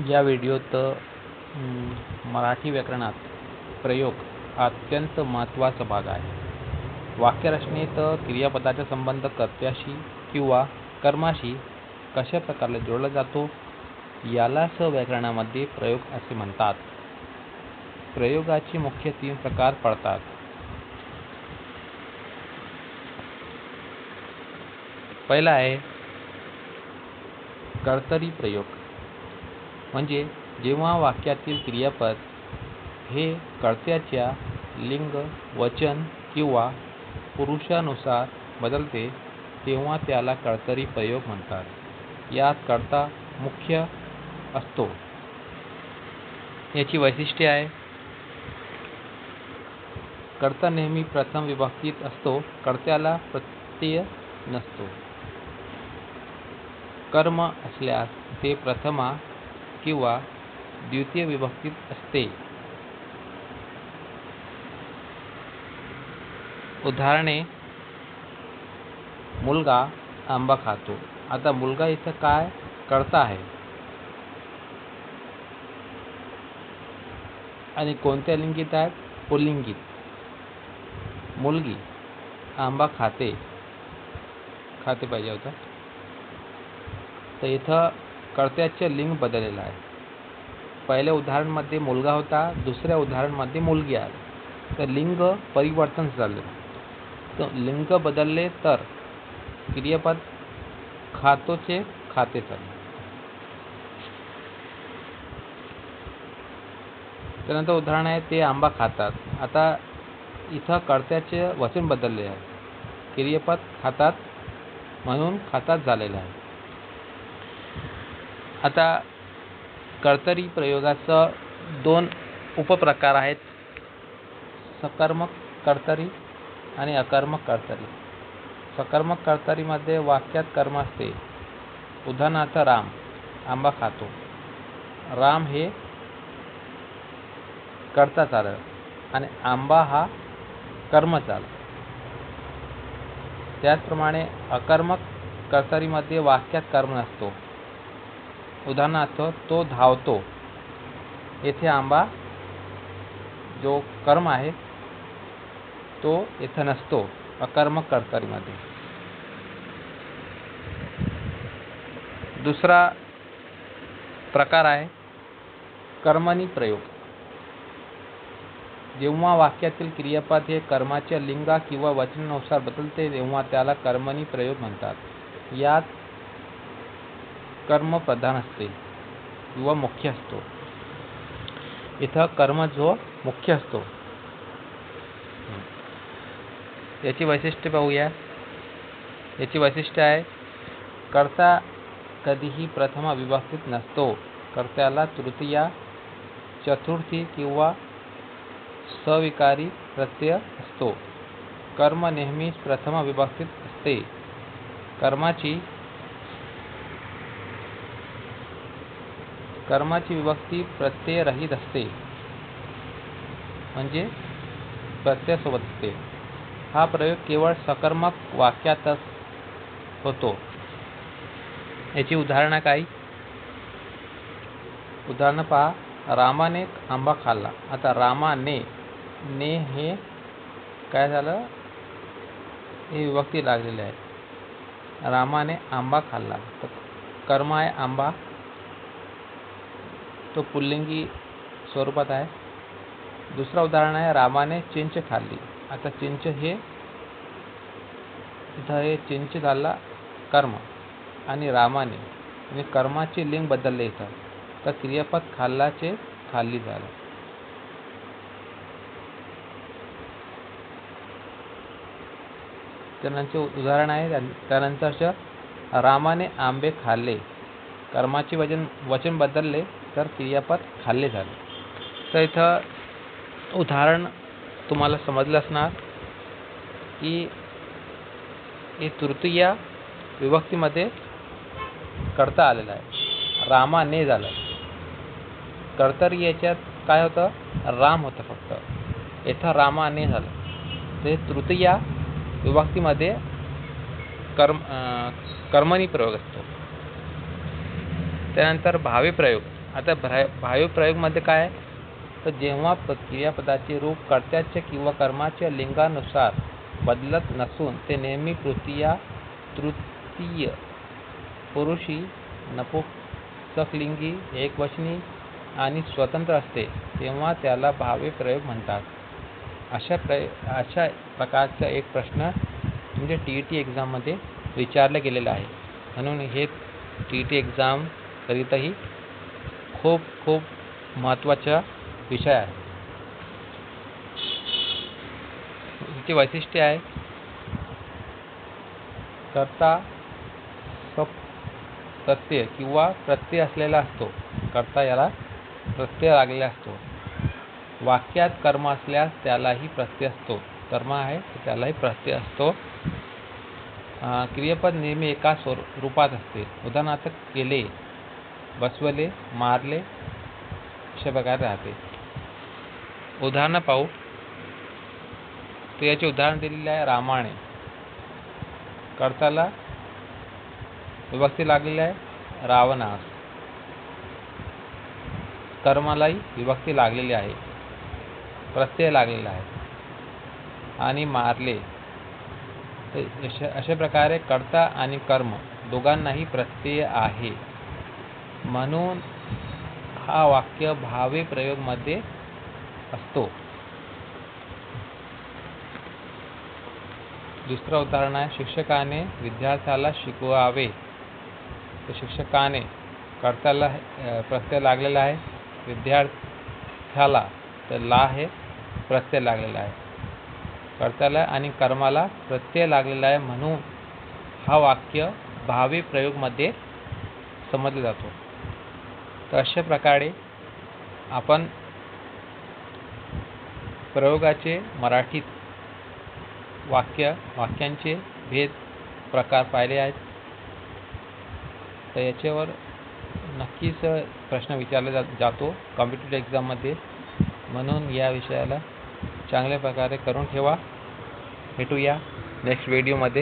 या व्हिडिओत मराठी व्याकरणात प्रयोग हा अत्यंत महत्त्वाचा भाग आहे. वाक्यरचनेत क्रियापदाचा संबंध कर्त्याशी किंवा कर्माशी कशा प्रकारे जोडला जातो यालाच व्याकरणामध्ये प्रयोग असे म्हणतात. प्रयोगाचे मुख्य 3 प्रकार पडतात. पहिला आहे कर्तरी प्रयोग, म्हणजे जेव्हा वाक्यातील क्रियापद हे कर्त्याच्या लिंग, वचन किंवा पुरुषानुसार बदलते तेव्हा त्याला कर्तरी प्रयोग म्हणतात. यात कर्ता मुख्य असतो. याची वैशिष्ट्ये आहे: कर्ता नेहमी प्रथम विभक्तीत असतो, कर्त्याला प्रत्यय नसतो. कर्म असल्यास ते प्रथमा किंवा द्वितीय विभक्तीत असते. उदाहरणे: मुलगा आंबा खातो. आता मुलगा इथं काय कर्ता आहे आणि कोणत्या लिंगीत आहेत? पुल्लिंगीत. मुलगी आंबा खाते पाहिजे होतं, तर इथं कर्त्याचे लिंग बदललेलं आहे. पहिल्या उदाहरणमध्ये मुलगा होता, दुसऱ्या उदाहरणमध्ये मुलगी आहे. तर लिंग परिवर्तन झालं, तर लिंग बदलले तर क्रियापद खातोचे खाते झाले. त्यानंतर उदाहरण आहे ते आंबा खातात. आता इथं कर्त्याचे वचन बदलले आहे, क्रियापद खातात म्हणून खातात झालेलं आहे. आता कर्तरी प्रयोगाचं 2 उपप्रकार आहेत: सकर्मक कर्तरी आणि अकर्मक कर्तरी. सकर्मक कर्तरीमध्ये वाक्यात कर्म असते. उदाहरणार्थ, राम आंबा खातो. राम हे कर्ता झालं आणि आंबा हा कर्म झाला. त्याचप्रमाणे अकर्मक कर्तरीमध्ये वाक्यात कर्म नसतो. उदाहरणार्थ, तो धावतो. येथे आंबा जो कर्म आहे तो येथे नसतो अकर्मक कर्तरीमध्ये. दुसरा प्रकार आहे कर्मणी प्रयोग. जेव्हा वाक्यातील क्रियापद हे कर्माच्या लिंगा किंवा वचनानुसार बदलते तेव्हा त्याला कर्मणी प्रयोग म्हणतात. यात कर्म प्रधान असते किंवा मुख्य असतो. इथं कर्म जो मुख्य असतो. याची वैशिष्ट्ये पाहूया. याची वैशिष्ट्य आहे: कर्ता कधीही प्रथमा विभक्तीत नसतो. कर्त्याला तृतीया, चतुर्थी किंवा सविकारी प्रत्यय असतो. कर्म नेहमीच प्रथमा विभक्तीत असते. कर्माची विभक्ती प्रत्ययरहित असते, म्हणजे प्रत्ययासोबत असते. हा प्रयोग केवळ सकर्मक वाक्यातच होतो. याची उदाहरणं काही. उदाहरणं पहा: रामाने आंबा खाल्ला. आता रामाने ने हे काय झालं, हे विभक्ती लागलेली आहे. रामाने आंबा खाल्ला, तर कर्म आहे आंबा, तो पुल्लिंगी स्वरूपात आहे. दुसरा उदाहरण आहे रामाने चिंच खाल्ली. आता चिंच हे इथं हे चिंच झाला कर्म आणि रामाने म्हणजे कर्माचे लिंग बदलले इथं, तर क्रियापद खाल्लाचे खाल्ली झालं. त्यानंतर उदाहरण आहे त्यानंतरचं: रामाने आंबे खाल्ले. कर्माचे वचन बदलले तर क्रियापद खाल्ले झाले. तर इथं उदाहरण तुम्हाला समजलं असणार की हे तृतीया विभक्तीमध्ये कर्ता आलेला आहे. रामाने झालं. कर्तरी याच्यात काय होतं, राम होतं फक्त. इथं रामाने झालं. ते तृतीया विभक्तीमध्ये कर्मणी प्रयोग असतो. त्यानंतर भावी प्रयोग. आता भाव्यप्रयोगमध्ये काय आहे, तर जेव्हा क्रियापदाचे रूप कर्त्याच्या किंवा कर्माच्या लिंगानुसार बदलत नसून ते नेहमी तृतीय पुरुषी, नपुंसकलिंगी, एकवचनी आणि स्वतंत्र असते, तेव्हा त्याला भाव्यप्रयोग म्हणतात. अशा प्रकारचा एक प्रश्न म्हणजे TET एक्झाममध्ये विचारला गेलेला आहे. म्हणून हे TET एक्झाम करिताही खूप खूप महत्त्वाचा विषय आहे. याची वैशिष्ट्य आहे, कर्ता प्रत्यय किंवा प्रत्यय असलेला असतो. कर्ता याला प्रत्यय लागलेला असतो. वाक्यात कर्म असल्यास त्यालाही प्रत्यय असतो. कर्म आहे तर त्यालाही प्रत्यय असतो. क्रियापद नेहमी एका रूपात असते. उदाहरणार्थ केले, बसवले, मारले अशा प्रकारे राहते. उदाहरणं पाहू. तर याचे उदाहरण दिलेले आहे रामाने. कर्त्याला विभक्ती लागलेली आहे रावणास. कर्मालाही विभक्ती लागलेली आहे, प्रत्यय लागलेला आहे. आणि मारले, तर अशा प्रकारे कर्ता आणि कर्म दोघांनाही प्रत्यय आहे. म्हणून हा वाक्य भाव्यप्रयोगमध्ये असतो. दुसरं उदाहरण आहे, शिक्षकाने विद्यार्थ्याला शिकवावे. तर शिक्षकाने कर्त्याला प्रत्यय लागलेला आहे, विद्यार्थ्याला तर ला हे प्रत्यय लागलेला आहे. कर्त्याला आणि कर्माला प्रत्यय लागलेला आहे, म्हणून हा वाक्य भाव्यप्रयोगमध्ये समजला जातो. तर अशा प्रकारे आपण प्रयोगाचे मराठीत वाक्यांचे भेद प्रकार पाहिले आहेत. तर याच्यावर नक्कीच प्रश्न विचारला जातो कॉम्पिटिटिव्ह एक्झाममध्ये. म्हणून या विषयाला चांगल्या प्रकारे करून ठेवा. भेटूया नेक्स्ट व्हिडिओमध्ये.